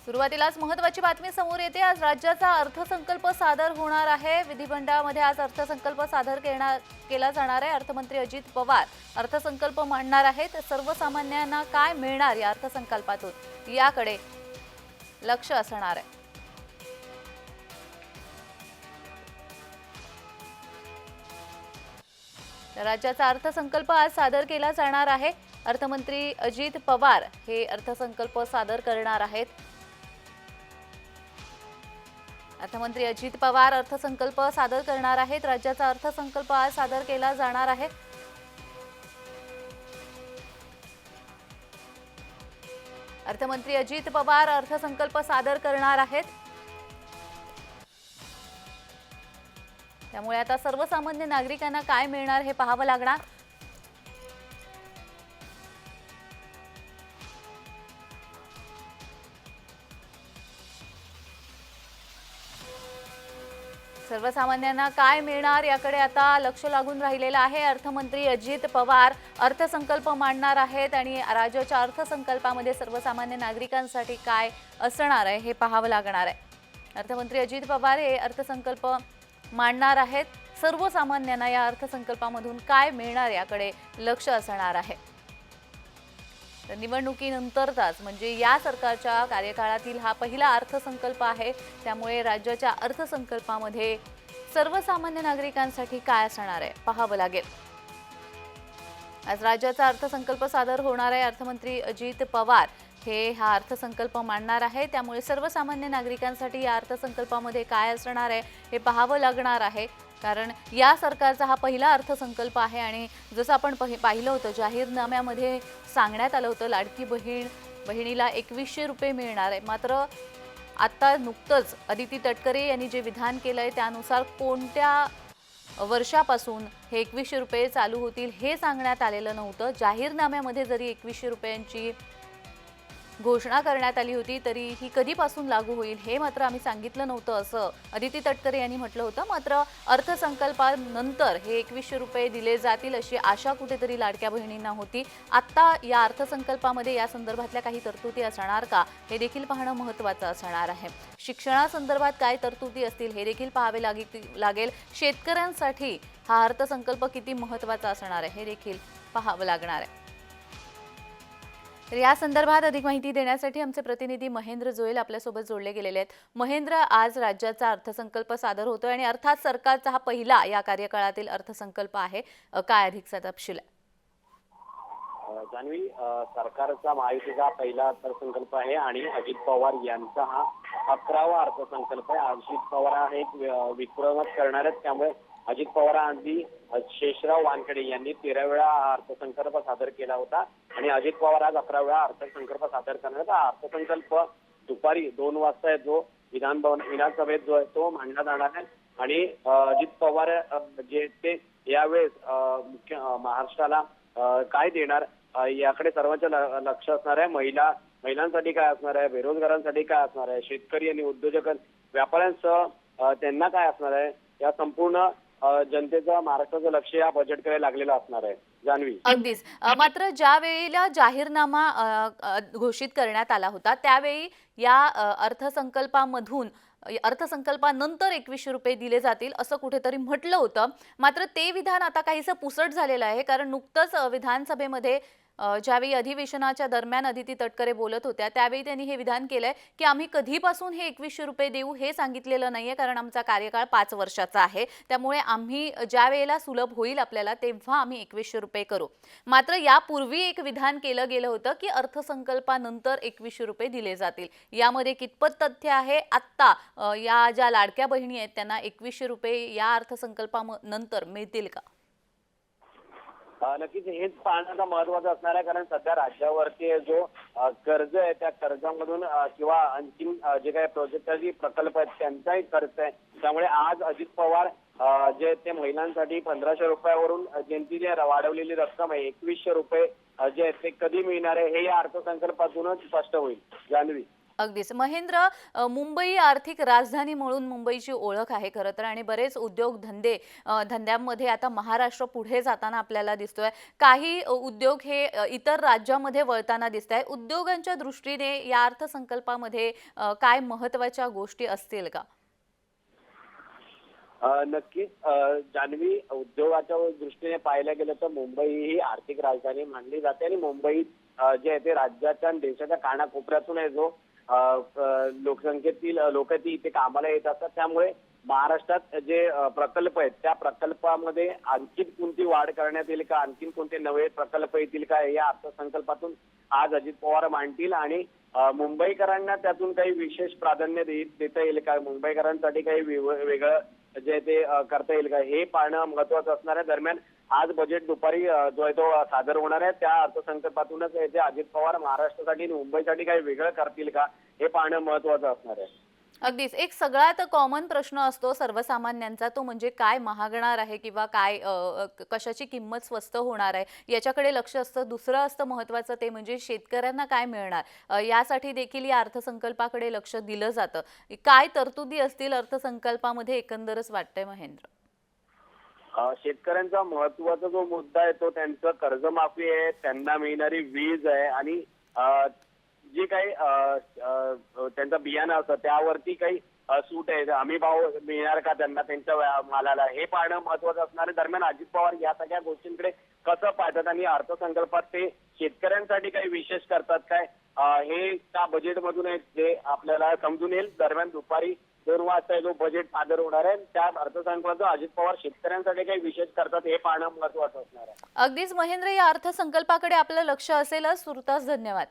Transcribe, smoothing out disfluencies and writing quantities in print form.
सुरुवातीलाच महत्त्वाची बातमी समोर येते। आज राज्याचा अर्थसंकल्प सादर होणार आहे। विधिमंडळामध्ये आज अर्थसंकल्प सादर केला जाणार आहे। अर्थमंत्री अजित पवार अर्थसंकल्प मांडणार आहेत। सर्वसामान्यांना काय मिळणार या अर्थसंकल्पातून याकडे लक्ष असणार आहे। राज्याचा अर्थसंकल्प आज सादर केला जाणार आहे। अर्थमंत्री अजित पवार हे अर्थसंकल्प सादर करणार आहेत। अर्थमंत्री अजित पवार अर्थसंकल्प सादर करणार आहेत। राज्याचा अर्थसंकल्प आज सादर केला जाणार आहे। अर्थमंत्री अजित पवार अर्थसंकल्प सादर करणार आहेत। त्यामुळे आता सर्वसामान्य नागरिकांना काय मिळणार हे पाहावं लागणार। सर्वसामान्यांना काय मिळणार याकडे आता लक्ष लागून राहिलेलं आहे। अर्थमंत्री अजित पवार अर्थसंकल्प मांडणार आहेत आणि राज्याच्या अर्थसंकल्पामध्ये सर्वसामान्य नागरिकांसाठी काय असणार आहे हे पाहावं लागणार आहे। अर्थमंत्री अजित पवार हे अर्थसंकल्प मांडणार आहेत। सर्वसामान्यांना या अर्थसंकल्पामधून काय मिळणार याकडे लक्ष असणार आहे। तर निवडणुकीनंतरच म्हणजे या सरकारच्या कार्यकाळातील हा पहिला अर्थसंकल्प आहे। त्यामुळे राज्याच्या अर्थसंकल्पामध्ये सर्वसामान्य नागरिकांसाठी काय असणार आहे पाहावं लागेल। आज राज्याचा अर्थसंकल्प सादर होणार आहे। अर्थमंत्री अजित पवार हे हा अर्थसंकल्प मांडणार आहे। त्यामुळे सर्वसामान्य नागरिकांसाठी या अर्थसंकल्पामध्ये काय असणार आहे हे पाहावं लागणार आहे। कारण या सरकारचा हा पहिला अर्थसंकल्प आहे आणि जसं आपण पाहिलं होतं जाहीरनाम्यामध्ये सांगण्यात आलं होतं लाडकी बहिणीला 2100 रुपये मिळणार आहे। मात्र आता नुकतंच अदिती तटकरे यांनी जे विधान केलंय त्यानुसार कोणत्या वर्षापासून हे 2100 रुपये चालू होतील हे सांगण्यात आलेलं नव्हतं। जाहीरनाम्यामध्ये जरी 2100 रुपयांची घोषणा करण्यात आली होती तरी ही कधीपासून लागू होईल हे मात्र आम्ही सांगितलं नव्हतं असं अदिती तटकरे यांनी म्हटलं होतं। मात्र अर्थसंकल्पानंतर हे 2100 रुपये दिले जातील अशी आशा कुठेतरी लाडक्या बहिणींना होती। आता या अर्थसंकल्पामध्ये या संदर्भातल्या काही तरतुदी असणार का हे देखील पाहणं महत्त्वाचं असणार आहे। शिक्षणासंदर्भात काय तरतुदी असतील हे देखील पाहावे लागेल। शेतकऱ्यांसाठी हा अर्थसंकल्प किती महत्त्वाचा असणार आहे हे देखील पाहावं लागणार आहे। तर या संदर्भात अधिक माहिती देण्यासाठी आमचे प्रतिनिधी महेंद्र जोयल आपल्यासोबत जोडले गेलेले आहेत। महेंद्र, आज राज्याचा अर्थसंकल्प सादर होतोय आणि अर्थात सरकारचा हा पहिला या कार्यकाळातील अर्थसंकल्प आहे। काय अधिकचा तपशील आहे? जान्हवी, सरकारचा महायुतीचा पहिला अर्थसंकल्प आहे आणि अजित पवार यांचा हा 11वा अर्थसंकल्प आहे। अजित पवार हा एक विक्रमच करणार आहेत। त्यामुळे अजित पवारांनी शेषराव वानखेडे यांनी 13 वेळा अर्थसंकल्प सादर केला होता आणि अजित पवार आज 11 वेळा अर्थसंकल्प सादर करणार. हा अर्थसंकल्प दुपारी 2 वाजता जो विधानसभेत जो आहे तो मांडला जाणार आहे आणि अजित पवार जे ते यावेळेस मुख्य महाराष्ट्राला काय देणार याकडे सर्वांचं लक्ष असणार आहे। महिलांसाठी काय असणार आहे, बेरोजगारांसाठी काय असणार आहे, शेतकरी आणि उद्योजक व्यापाऱ्यांसह त्यांना काय असणार आहे या संपूर्ण जनतेचं महाराष्ट्राचं लक्ष या बजेटकडे लागलेलं असणार आहे। जान्हवी, अगदीच। मात्र ज्या वेळेला जाहीरनामा घोषित करण्यात आला होता त्यावेळी या अर्थसंकल्पानंतर 2100 रुपये दिले जातील असं कुठेतरी म्हटलं होतं। मात्र ते विधान आता काहीसं पुसट झालेलं आहे। कारण नुकतंच विधानसभेमध्ये ज्यावेळी अधिवेशनाच्या दरम्यान अदिती तटकरे बोलत होत्या त्यावेळी त्यांनी हे विधान केलंय की आम्ही कधीपासून हे 2100 रुपये देऊ हे सांगितलेलं नाहीये, कारण आमचा कार्यकाळ 5 वर्षाचा आहे। त्यामुळे आम्ही ज्या वेळेला सुलभ होईल आपल्याला तेव्हा आम्ही 2100 रुपये करू। मात्र यापूर्वी एक विधान केलं गेलं होतं की अर्थसंकल्पानंतर 2100 रुपये दिले जातील। यामध्ये कितपत तथ्य आहे? आत्ता या ज्या लाडक्या बहिणी आहेत त्यांना 2100 रुपये या अर्थसंकल्पानंतर मिळतील का? नक्कीच हेच पाहण्याचा महत्वाचं असणार आहे। कारण सध्या राज्यावरती जो कर्ज आहे त्या कर्जामधून किंवा आणखी जे काही प्रोजेक्टची प्रकल्प आहेत त्यांचाही खर्च आहे। त्यामुळे आज अजित पवार जे ते महिलांसाठी 1500 रुपयावरून ज्यांची जी वाढवलेली रक्कम आहे 2100 रुपये जे ते कधी मिळणार आहे हे या अर्थसंकल्पातूनच स्पष्ट होईल। जान्हवी, अगदीच महेंद्र, मुंबई आर्थिक राजधानी म्हणून मुंबईची ओळख आहे खरं तर, आणि बरेच उद्योग धंद्यांमध्ये आता महाराष्ट्र पुढे जाताना आपल्याला दिसतोय. काही उद्योग हे इतर राज्यामध्ये वळताना दिसत आहे. उद्योगांच्या दृष्टीने या अर्थसंकल्पामध्ये काय महत्त्वाच्या गोष्टी असतील का? नक्कीच जान्हवी, उद्योगाच्या दृष्टीने पाहायला गेलं तर मुंबई ही आर्थिक राजधानी मानली जाते आणि मुंबईत जे आहे ते राज्याच्या आणि देशाच्या कानाकोपऱ्यातून आहे जो लोकसंख्येतील लोक ती इथे कामाला येत असतात. त्यामुळे महाराष्ट्रात जे प्रकल्प आहेत त्या प्रकल्पामध्ये आणखी कोणती वाढ करण्यात येईल का, आणखीन कोणते नवे प्रकल्प येतील का, या अर्थसंकल्पातून आज अजित पवार मांडतील. आणि मुंबईकरांना त्यातून काही विशेष प्राधान्य देता येईल का, मुंबईकरांसाठी काही वेगळं जे ते करता येईल का, हे पाहणं महत्वाचं असणार आहे. दरम्यान आज बजेट दुपारी जो आहे तो सादर होणार आहे. त्या अर्थसंकल्पातूनच जे अजित पवार महाराष्ट्रासाठी आणि मुंबईसाठी काही वेगळं करतील का, हे पाहणं महत्वाचं असणार आहे. अगदीच एक सगळ्यात कॉमन प्रश्न असतो सर्वसामान्यांचा, तो म्हणजे काय महागणार आहे किंवा काय कशाची किंमत स्वस्त होणार आहे याच्याकडे लक्ष असतं. दुसरं असतं महत्त्वाचं, ते म्हणजे शेतकऱ्यांना काय मिळणार, यासाठी देखील या अर्थसंकल्पाकडे लक्ष दिलं जातं. काय तरतुदी असतील अर्थसंकल्पामध्ये एकंदरच वाटतंय महेंद्र? शेतकऱ्यांचा महत्वाचा जो मुद्दा आहे तो त्यांचं कर्जमाफी आहे, त्यांना मिळणारी वीज आहे आणि जे काही त्यांचं बियाणं असतं त्यावरती काही सूट आहे, हमी भाव मिळणार का त्यांना त्यांच्या मालाला, हे पाहणं महत्वाचं असणार आहे. दरम्यान अजित पवार या सगळ्या गोष्टींकडे कसं पाहतात आणि अर्थसंकल्पात ते शेतकऱ्यांसाठी काही विशेष करतात काय, हे त्या बजेटमधून जे आपल्याला समजून येईल. दरम्यान दुपारी 2 वाजता जो बजेट सादर होणार आहे त्या अर्थसंकल्पात अजित पवार शेतकऱ्यांसाठी काही विशेष करतात हे पाहणं महत्वाचं असणार आहे. अगदीच महेंद्र, या अर्थसंकल्पाकडे आपलं लक्ष असेलच. तुर्तास धन्यवाद.